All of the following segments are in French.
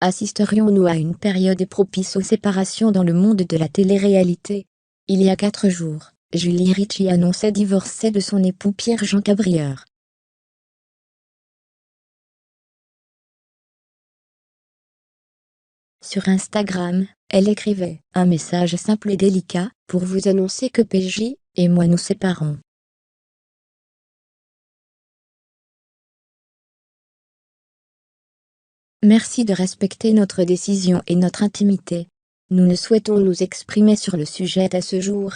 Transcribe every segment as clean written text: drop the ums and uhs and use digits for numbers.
Assisterions-nous à une période propice aux séparations dans le monde de la télé-réalité? Il y a 4 jours, Julie Ritchie annonçait divorcer de son époux Pierre-Jean Cabrieur. Sur Instagram, elle écrivait un message simple et délicat pour vous annoncer que PJ et moi nous séparons. Merci de respecter notre décision et notre intimité. Nous ne souhaitons nous exprimer sur le sujet à ce jour.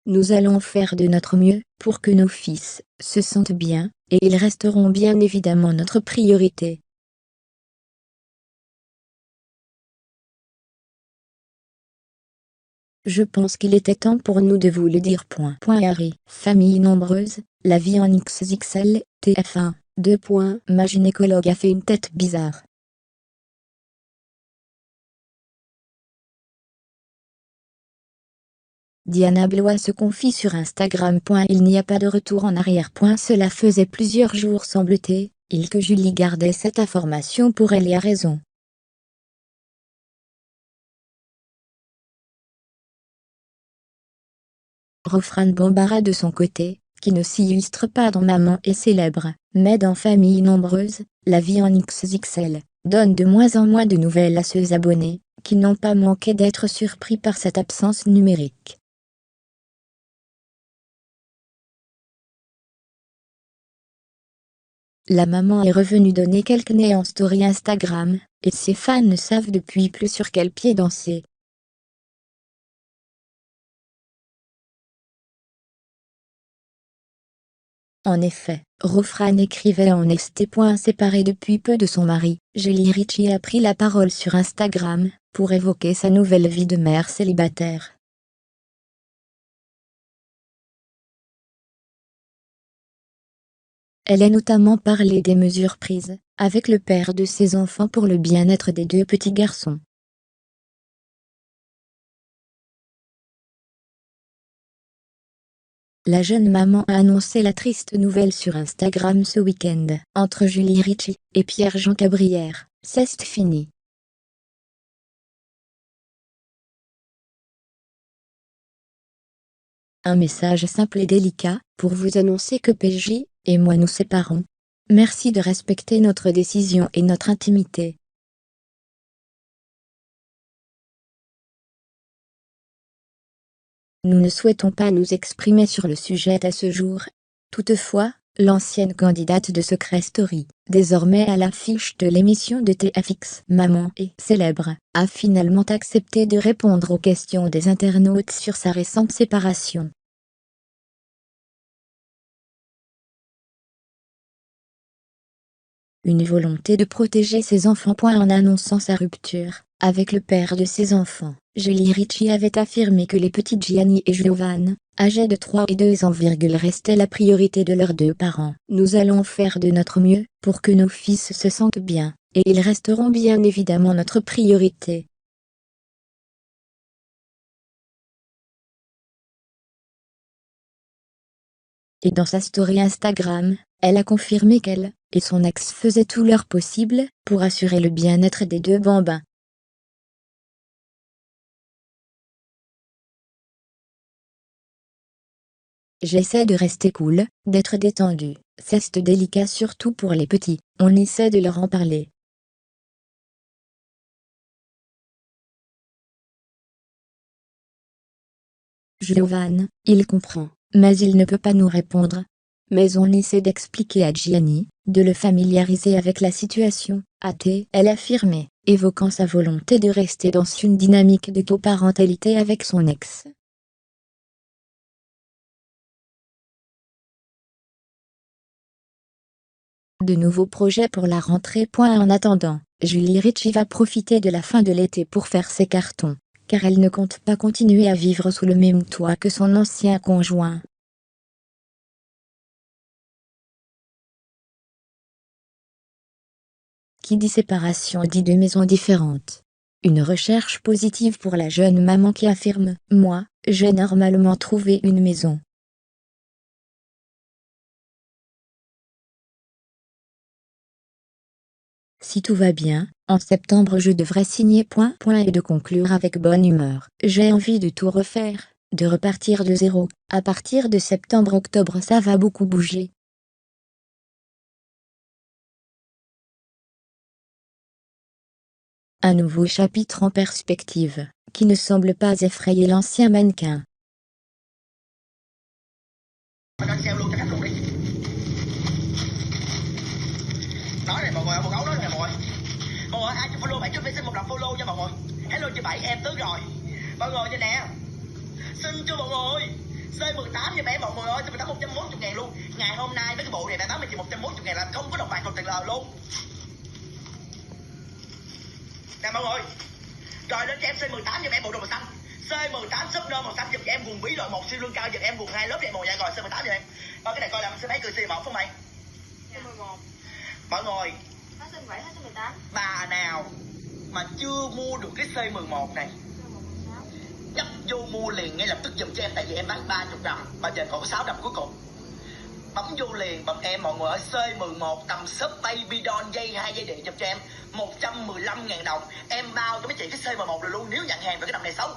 Nous allons faire de notre mieux pour que nos fils se sentent bien, et ils resteront bien évidemment notre priorité. Je pense qu'il était temps pour nous de vous le dire. Harry, famille nombreuse, la vie en XXL, TF1, ma gynécologue a fait une tête bizarre. Diana Blois se confie sur Instagram. Il n'y a pas de retour en arrière. Cela faisait plusieurs jours semble-t-il que Julie gardait cette information pour elle et a raison. Rofran Bambara de son côté, qui ne s'illustre pas dans Maman est célèbre, mais dans Famille nombreuse, la vie en XXL, donne de moins en moins de nouvelles à ses abonnés, qui n'ont pas manqué d'être surpris par cette absence numérique. La maman est revenue donner quelques nez en story Instagram, et ses fans ne savent depuis plus sur quel pied danser. En effet, Rofran écrivait en St. Séparé depuis peu de son mari, Julie Ritchie a pris la parole sur Instagram, pour évoquer sa nouvelle vie de mère célibataire. Elle a notamment parlé des mesures prises, avec le père de ses enfants pour le bien-être des 2 petits garçons. La jeune maman a annoncé la triste nouvelle sur Instagram ce week-end. Entre Julie Ritchie et Pierre-Jean Cabrière, c'est fini. Un message simple et délicat, pour vous annoncer que PJ et moi nous séparons. Merci de respecter notre décision et notre intimité. Nous ne souhaitons pas nous exprimer sur le sujet à ce jour. Toutefois, l'ancienne candidate de Secret Story, désormais à l'affiche de l'émission de TFX Maman est célèbre, a finalement accepté de répondre aux questions des internautes sur sa récente séparation. Une volonté de protéger ses enfants. En annonçant sa rupture avec le père de ses enfants, Julie Ritchie avait affirmé que les petits Gianni et Giovanni, âgés de 3 et 2 ans, restaient la priorité de leurs 2 parents. Nous allons faire de notre mieux pour que nos fils se sentent bien, et ils resteront bien évidemment notre priorité. Et dans sa story Instagram, elle a confirmé qu'elle et son ex faisaient tout leur possible pour assurer le bien-être des 2 bambins. J'essaie de rester cool, d'être détendue, c'est délicat surtout pour les petits, on essaie de leur en parler. Giovanni, il comprend, mais il ne peut pas nous répondre. Mais on essaie d'expliquer à Gianni, de le familiariser avec la situation, a-t-elle affirmé, évoquant sa volonté de rester dans une dynamique de coparentalité avec son ex. De nouveaux projets pour la rentrée. En attendant, Julie Ritchie va profiter de la fin de l'été pour faire ses cartons, car elle ne compte pas continuer à vivre sous le même toit que son ancien conjoint. Qui dit séparation dit 2 maisons différentes. Une recherche positive pour la jeune maman qui affirme « Moi, j'ai normalement trouvé une maison. Si tout va bien, en septembre je devrais signer ... et de conclure avec bonne humeur. J'ai envie de tout refaire, de repartir de zéro. À partir de septembre-octobre ça va beaucoup bouger. Un nouveau chapitre en perspective, qui ne semble pas effrayer l'ancien mannequin. Nói này mọi người, một gấu nói này mọi người. Mọi người ai chưa follow bạn trước phải xin một lần follow nha mọi người. Hello chị Bảy em tới rồi. Mọi người nha nè. Xin cho mọi người. C18 nha bé mọi người ơi, C18 140 ngàn luôn. Ngày hôm nay với cái bộ này bạn bán mình chỉ 140 ngàn là không có đồng bạc còn tiền lời luôn. Nè mọi người. Rồi lên cho em C18 nha bé bộ đồ màu xanh. C18 sub nơ màu xanh giùm cho em quần bí loại 1 siêu lưng cao giùm em quần 2 lớp đẹp màu dạ rồi C18 giùm em. Cái này coi là sẽ mấy cười C1 không mày? C11. Mọi người. Nó C17 hay C18? Bà nào mà chưa mua được cái C11 này nhấp vô mua liền ngay lập tức giùm cho em, tại vì em bán 30 đồng, bây giờ còn có 6 đồng cuối cùng. Bấm vô liền bấm em mọi người ở C11 tầm sub baby doll dây 2 dây điện giùm cho em 115.000 đồng. Em bao cho mấy chị cái C11 rồi luôn nếu nhận hàng về cái đầm này xấu.